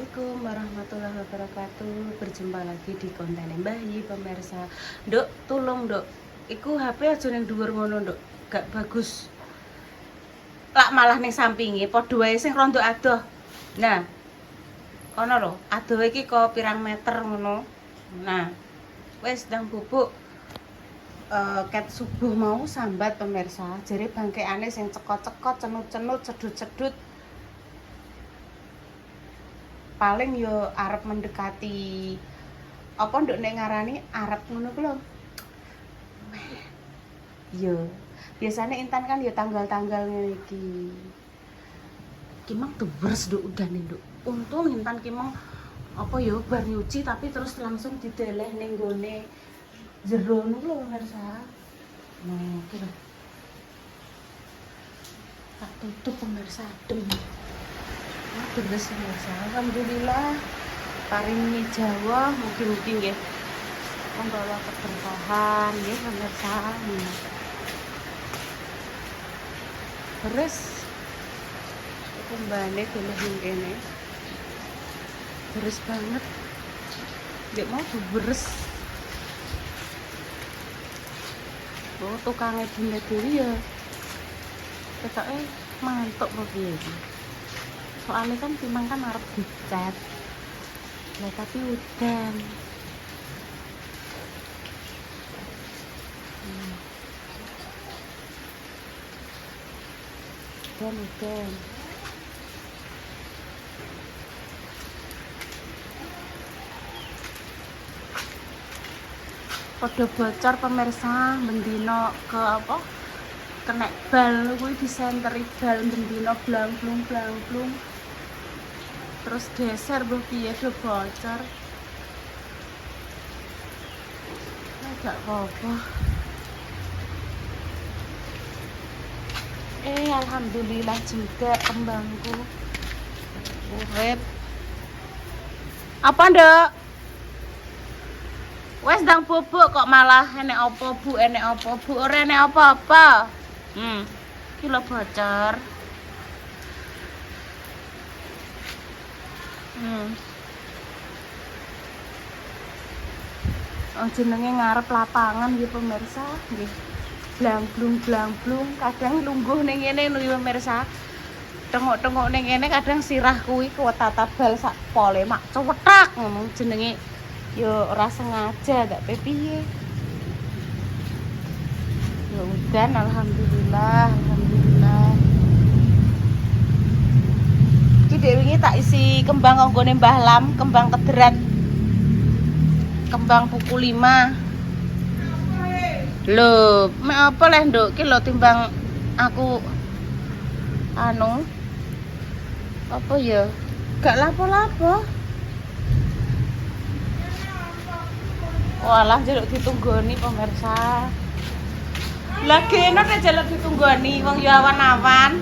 Assalamualaikum warahmatullahi wabarakatuh. Berjumpa lagi di konten Mbah Yi pemirsa. Nduk, tulung nduk. Iku HP aja ning dhuwur ngono nduk. Gak bagus. Lak malah ning sampinge padha wae sing rondo adoh. Nah. Kono lho, adoh iki kok pirang meter ngono. Nah. Wis ndang bubuk. Ket subuh mau sambat pemirsa. Jare bangkeane sing cekot-cekot, cenut-cenut, cedut-cedut. Paling yo arep mendekati apa nduk nek ngarani arep ngono ku lho. Yo, biasanya Intan kan yo tanggal-tanggal ngene iki. Kimang dubres nduk udan nduk. Untung Intan kimang apa yo bar nyuci tapi terus langsung dideleh ning gone jero niku lho pemirsa. Nah, iki lho. Tak tutup pemirsa adem. Beres pemirsa, alhamdulillah paringi Jawa mugi-mugi nggih membawa keberkahan nggih pemirsa. Beres iku mbane deleh ning kene. Beres banget. Ndek mau beres. Oh, tukange dine dhewe ya. Ketoke mantuk kok piye iki. Soalnya kan timang kan arep dicat. Lah tapi udan. Udan. Podo bocor pemirsa, bendino ke apa? Kena bal kuwi disenteri bal bendino blang-blung. Terus geser mbah piye do bocor. Gak apa-apa. Alhamdulillah juga kembangku urip. Apa nduk? Wes ndang bubuk kok malah enek apa Bu, enek apa Bu, ora enek apa-apa. Iki lho bocor. Jenenge ngarep lapangan nggih pemirsa, nggih. Blangblung, kadang lungguh ning ngene lho pemirsa. Tengok-tengok ning ngene kadang sirah kuwi kuwetata bal sak pole mak cuwetak ngono jenenge. Yo ora sengaja gak piye. Ya udan alhamdulillah. Iki dhewe wingi tak isi kembang kanggone Mbah Lam, kembang kederat. Kembang pukul 5. Lho, mek apa leh nduk? Ki lho timbang aku anu apa ya? Gak lapo-lapo. Walah jaluk ditunggoni pemirsa. Lagi enak nek jaluk ditunggoni wong yo awan-awan.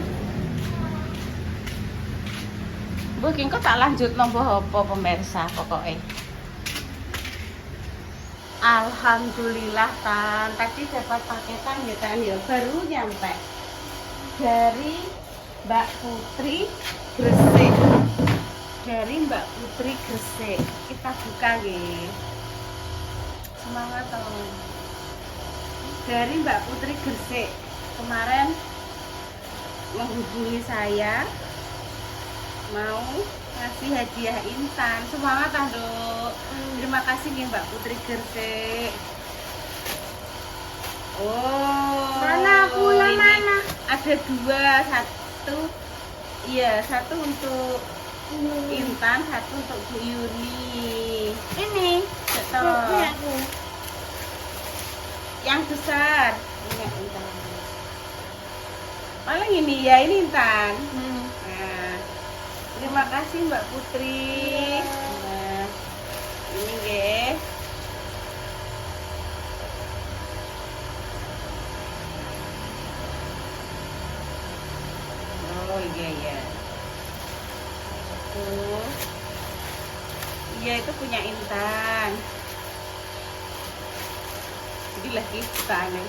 Mbah ki engko tak lanjut nombor apa pemirsa pokoke. Alhamdulillah Tan, tadi dapat paketan ya Tan ya, baru nyampe dari Mbak Putri Gresik. Kita buka nggih. Semangat teman. Dari Mbak Putri Gresik. Kemarin menghubungi saya mau ngasih hadiah Intan. Semangat Nduk. Terima kasih nih Mbak Putri Gresik. Oh. Mana aku yang mana? Ada 2, satu untuk Intan, satu untuk Bu Yuni. Ini Betul. aku. Yang besar. Ini Intan. Paling ini ya, ini Intan. Nah, terima kasih Mbak Putri. Nah, ini nggih. Oh iya. Tuh. Iya itu punya Intan. Jadi lagi bukaannya.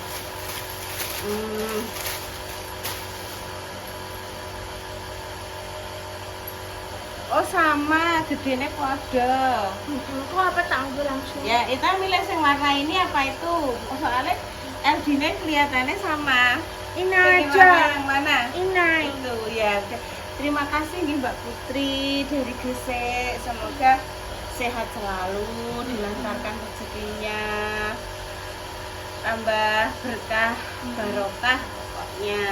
Oh sama, gedenya kode. Kok apa tangguh langsung? Ya, kita milih yang warna ini apa itu? Soalnya LG-nya kelihatannya sama. Ini Pengen aja. warna yang mana? Ini. Itu ya. Oke. Terima kasih nih Mbak Putri dari Gresik. Semoga sehat selalu, dilancarkan rezekinya, tambah berkah, barokah pokoknya,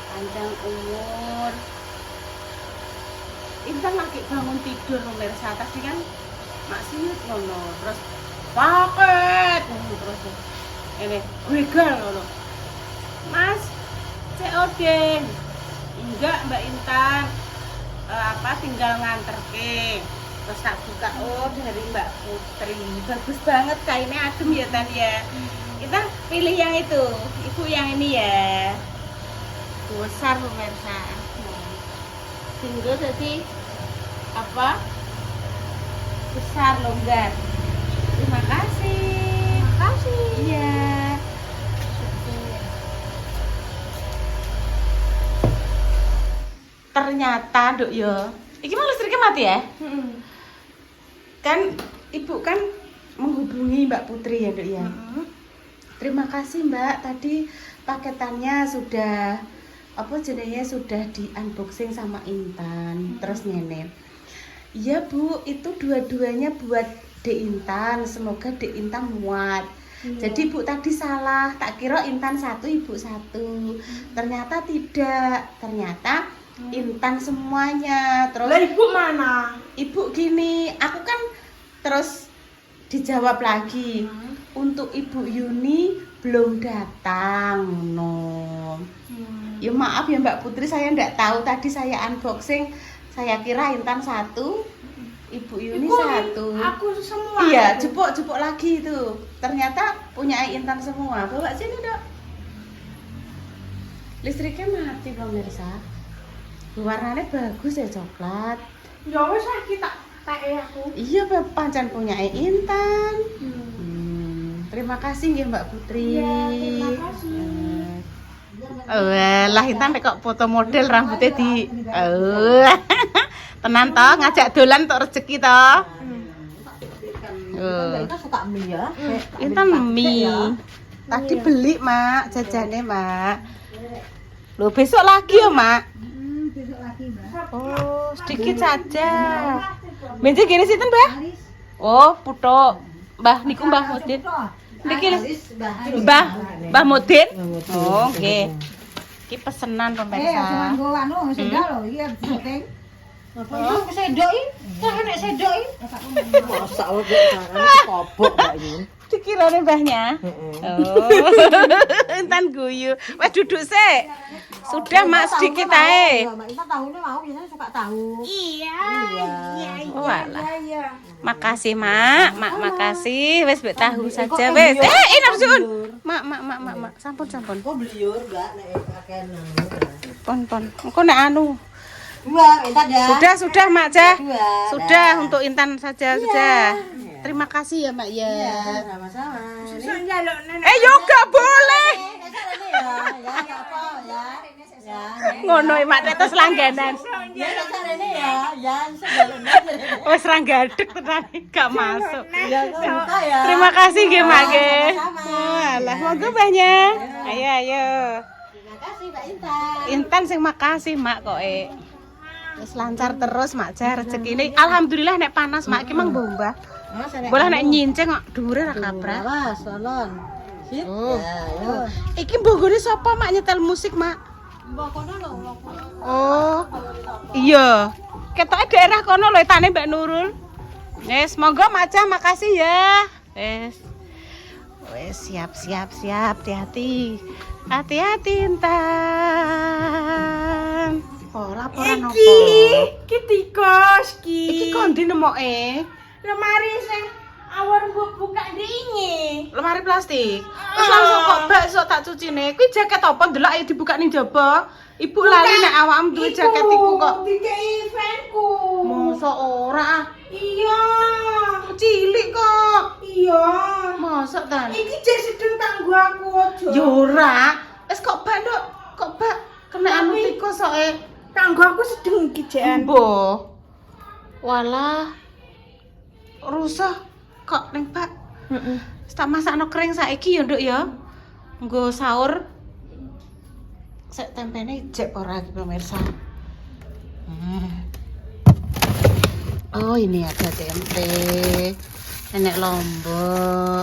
panjang umur. Intan lagi bangun tidur pemirsa, tadi kan maksiat ngono, terus paket ngono terus ini begal ngono. Mas, COD enggak Mbak Intan, tinggal nganterke. Terus tak buka, oh dari Mbak Putri, bagus banget kainnya, adem ya Tan ya. Kita pilih yang itu, ibu yang ini ya, besar pemirsa. Tinggal jadi apa, besar longgar. Terima kasih. Makasih. Iya. Ternyata Dok ya, iki mah listriknya mati ya? Kan ibu kan menghubungi Mbak Putri ya Dok ya. Terima kasih Mbak, tadi paketannya sudah apa jenenge sudah di unboxing sama Intan. Terus ngene. Iya Bu, itu dua-duanya buat Dek Intan, semoga Dek Intan muat. Jadi Bu tadi salah, tak kira Intan satu, Ibu satu. Ternyata tidak, ternyata Intan semuanya. Terus Lah ibu mana? Ibu gini, aku kan terus dijawab lagi. Untuk Ibu Yuni belum datang, no. Ya maaf ya Mbak Putri, saya enggak tahu, tadi saya unboxing, saya kira Intan satu, Ibu Yuni satu. Aku semua. Iya, jupuk lagi itu. Ternyata punya Intan semua. Bawa sini Dok. Listriknya mati pemirsa. Warnanya bagus ya, coklat. Ya wis ah kita aku. Iya, pancen punya Intan. Terima kasih ya Mbak Putri. Iya, terima kasih. Lah Intan kok foto model rambutnya di tenan toh, ngajak dolan untuk rezeki toh. Kita suka mie ya. Intan mie. Tadi beli Mak, jajannya Mak. Loh besok lagi ya Mak? Besok lagi, Mbak. Oh sedikit saja. Benci gini sih Mbah? Oh putok. Mbah niku Mbah Mudin. Niki Mbah Mudin. Oh nggih. Iki pesenan pemirsa. Nggo anu sendal lho, iki syuting. Apa sedok iki? Kok nek sedok iki? Masak lho kok carane kobok Mbak Yun. Dikirane mbahnya. Oh. Intan guyu. Wes duduk sik. Sudah Mak sedikit ae. Mbak Intan tahunya mau biasanya suka tahu. Iya. Oh alah. Iya. Makasih Mak, makasih. Wes mbek tahu saja wes. Ini Arjun. Mak. Sampun. Kok beli yur enggak nek akeh nang. Pon. Engko nek anu. Dua, Intan ya. Sudah Mak Jah. Dua. Sudah untuk Intan saja sudah. Terima kasih ya Mak ya. Iya, sama-sama. Susah njaluk nenek. Yoga boleh. Ya, apa ya? Ya. Ngono Mak tetes langganan. Ya, carane ya, sebenarnya. Wes ra gadeg tenan gak masuk. Ya, kok ya. Terima kasih nggih Mak nggih. Sama-sama. Walah, monggo Mbahnya. Ayo. Terima kasih Mbak Intan. Intan sing makasih Mak kok wis lancar terus Mak Jah rezekine. Alhamdulillah nek panas Mak ki mang bombah. Boleh nek nyinceng kok dhuwure ra kaprah. Awas, tolong. Sip. Oh. Ya, yo. Iki mbogone sapa Mak nyetel musik Mak? Mbok kono lho, Oh. Iya. Ketoke daerah kono lho etane Mbak Nurul. Wes monggo Mak Jah makasih ya. Wes siap. Hati-hati. Hati-hati Intan. Oh, laporan apa? Iki tikus Iki kondi nemoke? lemari sing awar mbok buka ndingi. Lemari plastik. Terus langsung kok bakso tak cucine. Kuwi jaket apa ndelok ayo dibuka ning jaba. Ibu lali nek awakmu duwe jaket iku kok. Dikei fanku. Masa ora ah? Iya. Cilik kok. Iya. Masa tan? Iki jek sedeng tanggo aku aja. Ya ora. Wis kok bak, Nduk. Kok bak kena anu tikus soke. Tanggo aku sedeng iki jekan. Mbah. Walah. Rusuh kok ning Pak. Heeh. Tak masakno kering saiki ya, Nduk ya. Nggo sahur. Sek tempene ijek ora iki pemirsa. Oh, ini ada tempe. Enek lombok.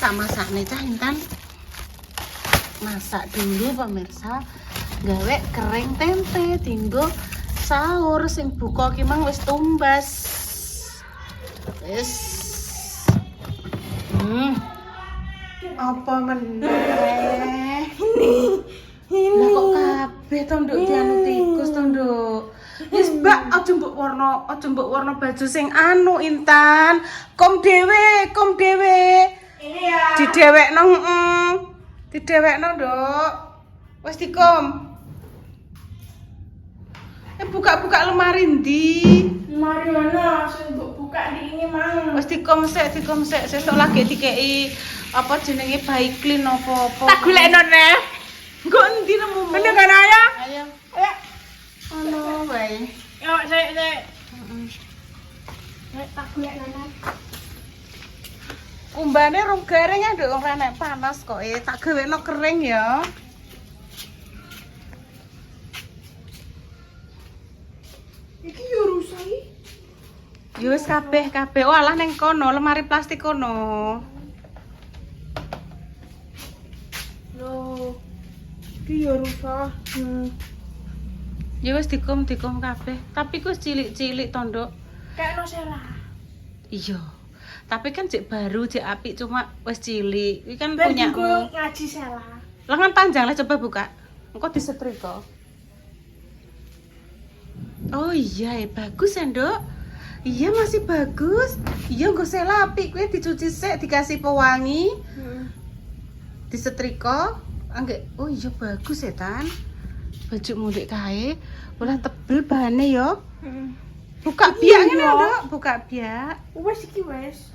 Tak masak nih cah Intan. Masak dulu pemirsa. Gawe kering tempe dinggo sahur sing buka ki mang wis tumbas. Wis. Apa meneh? Ini kok kabeh to Nduk dianu tikus to Nduk. Wis Mbak, aja mbok warna baju sing anu Intan. Kom dhewe. Iya. Didewekno, Didewekno, Nduk. Wis dikom. Buka-buka lemari ndi? Mari mana sing mbok buka di ini mang. Wis dikom sik, sesuk lagi dikeki apa jenenge Baiklin apa-apa. Tak golekno neh. Engko endi nemu? Bener kan ayah? Ayo. Ayo. Ono wae. Yo, sik. Nek tak golekno neh. Kumbane rong garing ya, Nduk, ora nek panas kok. Tak gawekno kering ya. Iki yo rusak iki. Ya wis kabeh. Walah ning kono, lemari plastik kono. Loh. Iki yo rusak. Ya wis dikom kabeh. Tapi ku wis cilik-cilik to, Nduk. Kayak no salah. Iya. Tapi kan cek baru, cek apik cuma wis cilik. Iki kan Ben punyamu. ngaji salah. Lengan panjang lah coba buka. Engko disetrika. Oh iya, bagus ya, Nduk. Iya masih bagus. Iya nggo sela apik kuwi dicuci sik, dikasih pewangi, disetrika. Angge, oh iya bagus ya, Tan. Baju mulik kae, ulah tebel bahane ya. Buka biak ngene, Nduk, buka biak. Wes iki wes.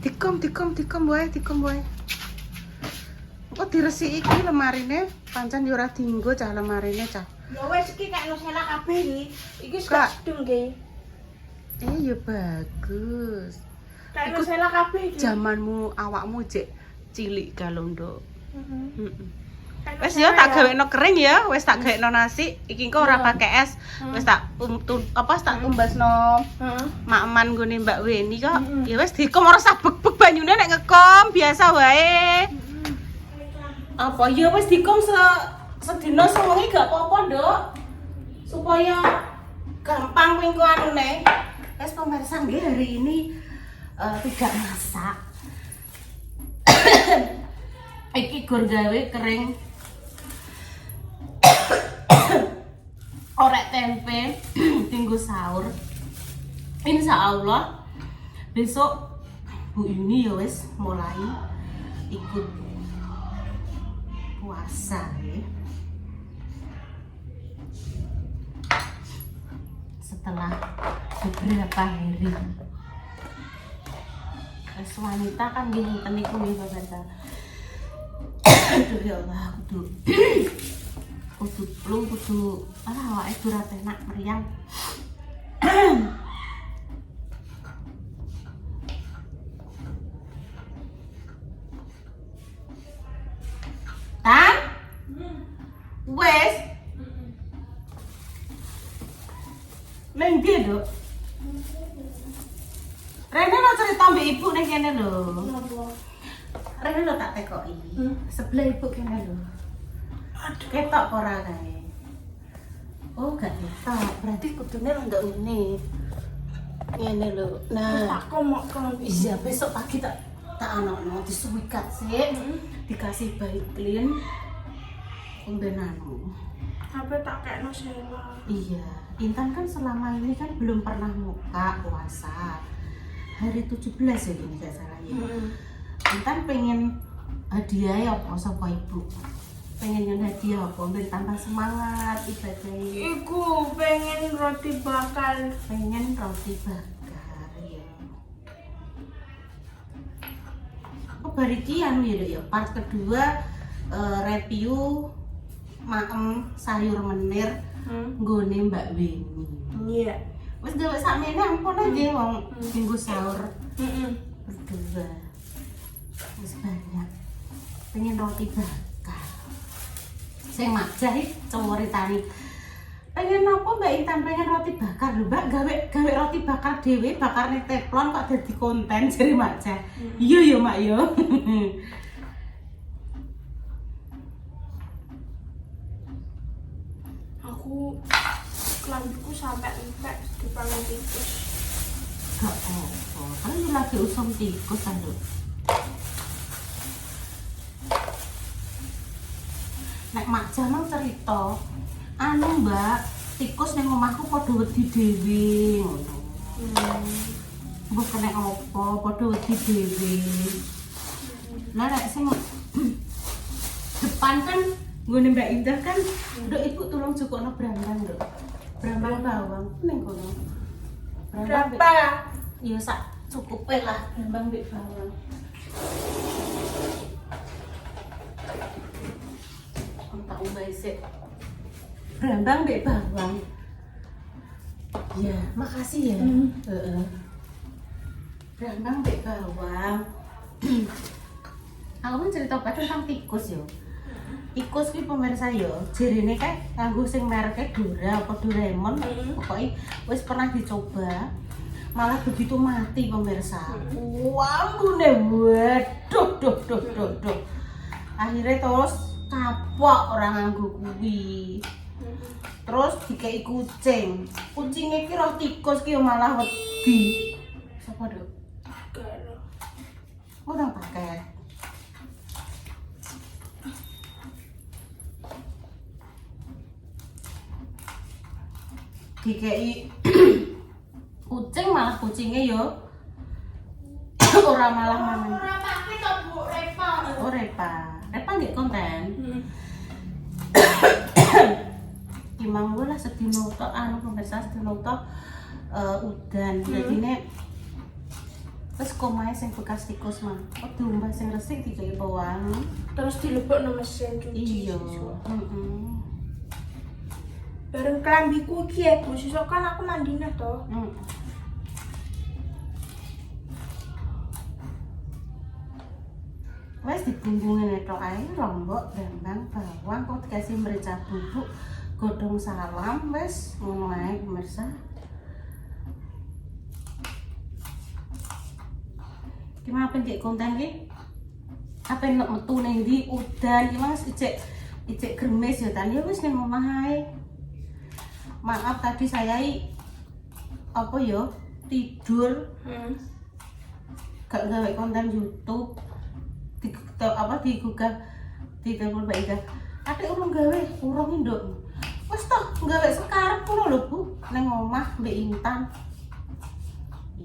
Dikom wae. Kok diresiki iki lemarine, pancen yo ora dienggo cah lemarine cah. Ya wes iki kayak no salah kabeh iki. Iki Kak. sudah sedung ge. Ya bagus. Kayak no Iku salah kabeh iki. Zamanmu awakmu jek cilik kalau Nduk. Kayak no Wes ya salah tak gawekno kering ya, wes tak gawekno nasi. Iki engko ora pakai es. Wes tak tak tumbasno makman nggone Mbak Weni kok. Ya wes dikom ora usah bek-bek banyune nek ngekom, biasa wae. Apa ya wis dikom sedina sewengi gak apa-apa, Nduk. Supaya gampang minggu anune. Wis pemirsa nggih hari ini tidak masak. Iki gur gawe kering orek tempe tinggu sahur. Insya Allah besok Bu Yuni ya wis mulai ikut puasa ya. Setelah beberapa hari. Wis wanita kan nggih ngoten niku nggih pemirsa. Aduh ya Allah, kudu awake ora enak meriang. Tan? Wes. Neng ndi, Nduk? Rene lo cerita mbek ibu ning kene lho. Rene lo tak tekoki. Sebelah ibu kene lho. Aduh, ketok ora kae. Oh, gak ketok. Berarti kudune rondok ngene. Ngene lho. Nah, tak komok kon. iya besok pagi tak anono disuwikat sik. Dikasih Baiklin. Umbenanu. Sampai tak kayak no salah. Iya, Intan kan selama ini kan belum pernah muka puasa. Hari 17 ya ini gak salah ya. Intan pengen hadiah ya apa sama ibu. Pengen yang hadiah apa biar tambah semangat ibadahnya. Iku pengen roti bakar. Pengen roti bakar ya. Oh bariki anu ya Dok ya. Part kedua review maem sayur menir nggone Mbak Weni. Iya. Wis gawe sakmene ampun aja wong minggu sahur. Berdua. Wis banyak. Pengen roti bakar. Sing majah iki ceritane. Pengen apa Mbak Intan pengen roti bakar lho Mbak, gawe roti bakar dhewe, bakar ning teflon kok dadi konten jare majah. Iya ya Mak yo. Aku kelambiku sampai empek di pangan tikus. Gak apa, kan lu lagi usum tikus kan Dok. Nek Mak Jamal cerita, anu Mbak, tikus ning omahku padha wedi dhewe ngono. Mbok kena apa, padha wedi dhewe. Lah nek sing depan kan nggone Mbak Indah kan, Dok Ibu tolong cukupno brambang, Dok. Brambang bawang ning kono. Berapa? Ya sak cukupe lah brambang mbek bawang. Tak umbai sik. Brambang mbek bawang. Ya, makasih ya. Heeh. Brambang mbek bawang. Aku kan cerita apa tentang tikus yo. Tikus ki pemirsa yo, jerene kae nganggo sing mereke Dora apa Doraemon. Pokoke wis pernah dicoba. Malah begitu mati pemirsa. Wambune waduh. Akhirnya terus kapok orang nganggo kuwi. Terus dikei kucing. Kucinge ki roh tikus ki malah wedi. Sapa, Dok? Garo. Ora paket. Dikei kucing malah kucingnya yo ora malah mangan. Ora pakai to Bu Repa. Oh Repa nggih konten. Timang gue lah sedino tok anu pemirsa sedino tok udan. Jadine wis komahe sing bekas tikus mah. Oh diumbah sing resik dikei bawang. Terus dilebokno mesin cuci. Iya. Bareng kelambiku iki ya, Bu. Sesuk kan aku mandine to. Wes dibumbungin tok ae lombok, brambang, bawang kok dikasih merica bubuk, godhong salam wes ngono ae pemirsa. Gimana penjek konten ki? Apa nek metu ning ndi udan ki Mas ijek gremes ya tan ya wis ning omah ae. Maaf tadi saya apa ya tidur gak gawe konten YouTube digugah di telepon Mbak Ida. Adik urung gawe, urung nduk. Wis toh gawe sekarep ngono lho Bu, ning omah Mbak Intan.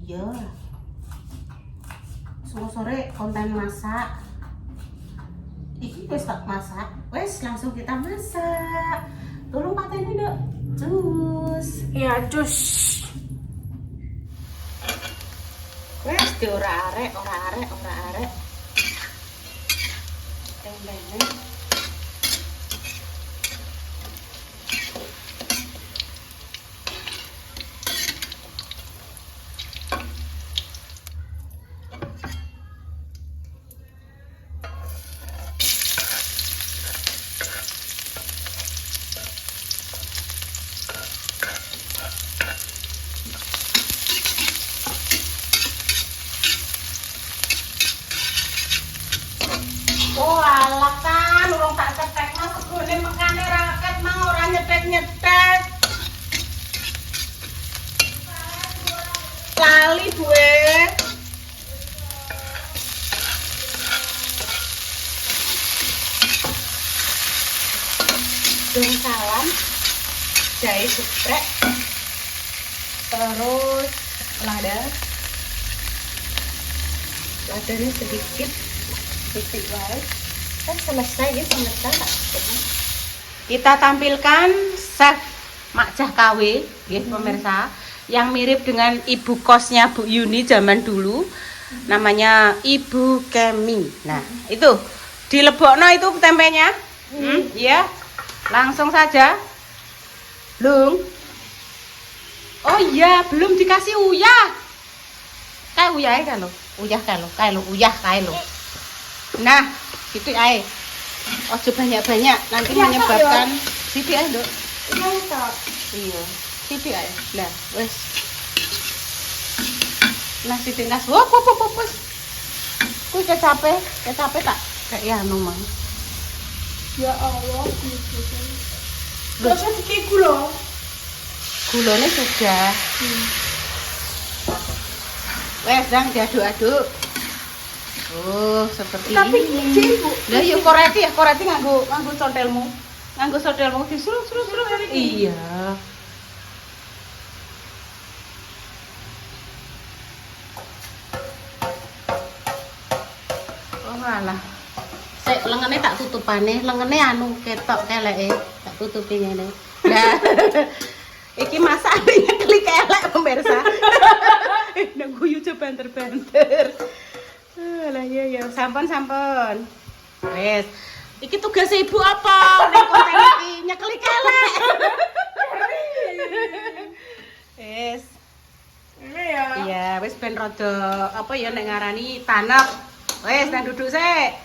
Iya. Sore konten masak. Iki wis tak masak. Wis langsung kita masak. Tolong pateni, Dok. Cus. Ya, cus. Wes di ora arek. Teng-teng. Oh alah kan, urung tak cetek mah segone mekane raket mah ora nyetek-nyetek. Lali gue. Daun salam, jahe geprek, terus ladanya sedikit. Titik baik. Kan selesai ya pemirsa tak cukup. Kita tampilkan chef Mak Jah KW, ya pemirsa, yang mirip dengan ibu kosnya Bu Yuni zaman dulu, namanya Ibu Kemi. Nah itu dilebokno itu tempenya, ya. Langsung saja. Belum. Oh iya, belum dikasih uyah. Kayak uyah kan lo. Uyah kan lo, uyah kayak lo. Nah, gitu ae. Ojo banyak-banyak, nanti menyebabkan sithik ae, Nduk. Iya, sithik ae. Lah, wis. Nah, sithik nas. Wop. Kuwi kecape tak kayak anu mang. Ya Allah, terus sedikit gula. Gulanya sudah. Wes, dang diaduk-aduk. Oh, seperti Tapi ini. kecil, Bu. Lah ya koreti nganggo contelmu. Nganggo contelmu disuruh. Iya. Oh alah. Sik lengene tak tutupane, lengene anu ketok keleke, tak tutupi ngene. Lah. Iki masakane klik elek pemirsa. Nek guyu coba banter-banter. Lah ya, sampun. Wes. Iki tugas ibu apa? Ning konten iki nyeklik elek. Wes. Ini ya. Iya, wis ben rada apa ya nek ngarani tanek. Wes, nang duduk sik.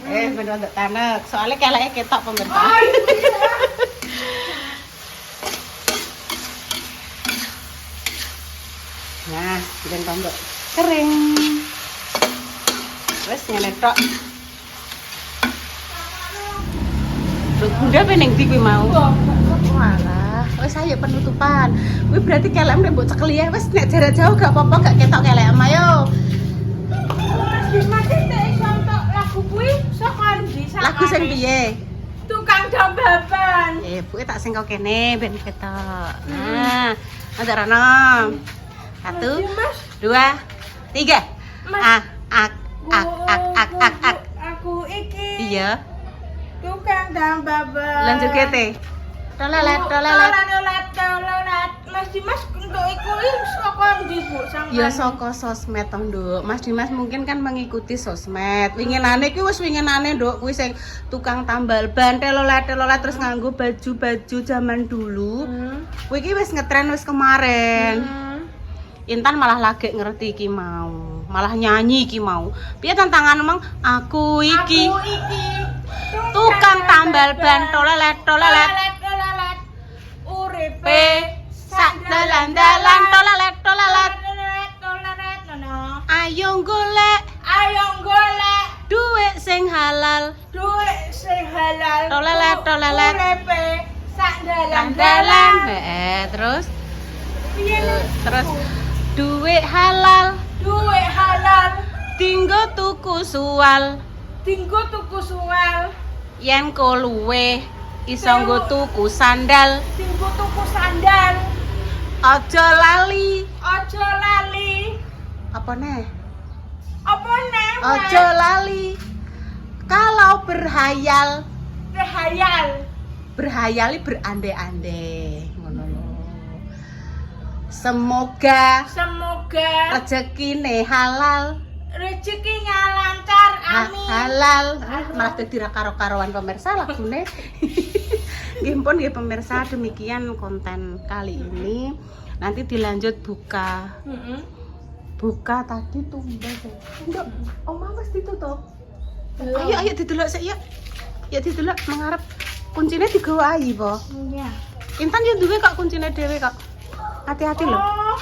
Wes ben rada tanek. Soale keleke ketok pemirsa. Nah, dan tombok kering. Wes ngene tok. Bunda peneng ndi kuwi mau? Walah, wes ayo penutupan. Kuwi berarti kelem nek mbok cekeli ya. Wes nek jarak jauh gak apa-apa, gak ketok kelem ayo. Mas nek contoh lagu kuwi saka ndi? Lagu sing piye? Tukang dambaban. Bu tak sing kok kene ben ketok. Nah, ada rono. 1, 2, 3. Mas. Ak. Aku iki. Iya. Tukang dambaban. Lanjut kete. Tolelet. Mas Dimas untuk iku saka ndi, Bu? Ya saka sosmed to, Nduk. Mas Dimas mungkin kan mengikuti sosmed. Winginane ki wis winginane, Nduk, kuwi sing tukang tambal ban, telolet terus nganggo baju-baju zaman dulu. Kuwi ki wis ngetren wis kemarin. Intan malah lagi ngerti iki mau. Malah nyanyi iki mau. Piye tantangan emang? Aku iki tukang tambal ban, tolelet. Uripe Sak dalan-dalan tolelet. Ayo golek duit sing halal. Tolelet. Uripe sak Dalan-dalan. Terus duit halal. Tinggo tuku sual. Yen ko luwe iso nggo tuku sandal. Aja lali. Apa neh? Aja lali. Kalau berhayal berhayali berandai-andai ngono lho. Semoga rezekine halal. Rezekinya lancar, amin. Halal. Malah dadi ra karo-karoan pemirsa lagune. Nggih pun nggih pemirsa, demikian konten kali ini. Nanti dilanjut buka. Buka tadi tumbas. Enggak, omah wis ditutup. Ayo didelok sik yuk. Ya didelok mengarep kuncine digawa ayi po. Iya. Intan yo duwe kok kuncine dhewe kok. Hati-hati lho. Oh,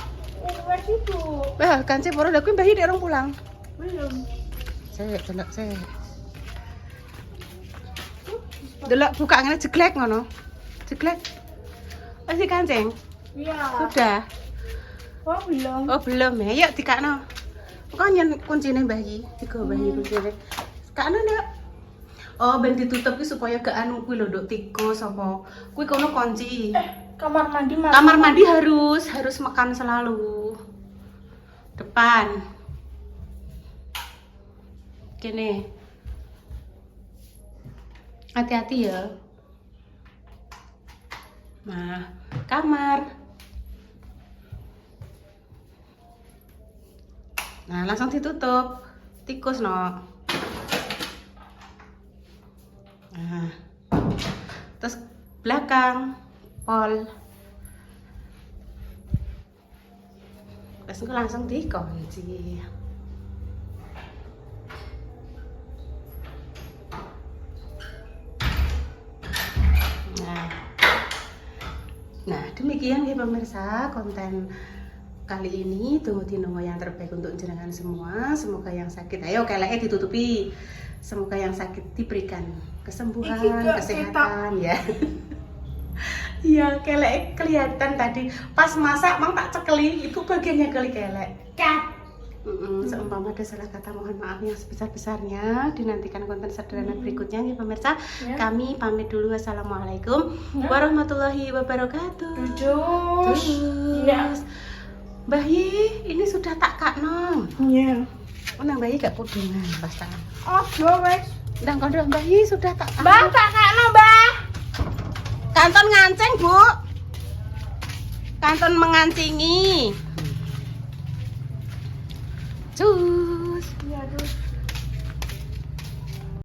wes itu. Wah, kancing poro lha kuwi Mbah Hidi orang pulang. Belum. Sik, delok sik. Delok buka ngene jeglek ngono. Jeglek. Wis kancing. Iya. Sudah. Oh, belum. Oh, belum ya. Yuk dikakno. Kok nyen kuncine Mbah Yi, digawa Mbah Yi kuncine. Kakno nduk. Oh, ben ditutup ki supaya gak anu kuwi lho, Nduk, tikus apa. Kuwi kono kunci. Kamar mandi mas. Kamar mandi harus makan selalu. Depan. Kene. Hati-hati ya. Nah, kamar. Nah, langsung ditutup. Tikus no. Nah. Terus belakang pol. Wes engko langsung dikunci. Nah, demikian ya pemirsa konten kali ini. Tunggu dino yang terbaik untuk jenengan semua. Semoga yang sakit, ayo keleknya ditutupi. Semoga yang sakit diberikan kesembuhan, kesehatan ya. Iya, kelek kelihatan tadi pas masak mang tak cekeli itu bagiannya kelek. Cat. Seumpama ada salah kata mohon maaf yang sebesar-besarnya. Dinantikan konten sederhana berikutnya ya pemirsa. Ya. Kami pamit dulu. Wassalamualaikum warahmatullahi wabarakatuh. Terus. Ya. Mbah Yi, ini sudah tak kakno. Iya. Nang Mbah Yi gak pudungan pas tangan. Oh, wes. Ndang kondo Mbah Yi sudah tak kakno. Mbah, tak kakno, Mbah. Kanton ngancing, Bu. Kanton mengancingi. Cus. Iya, terus.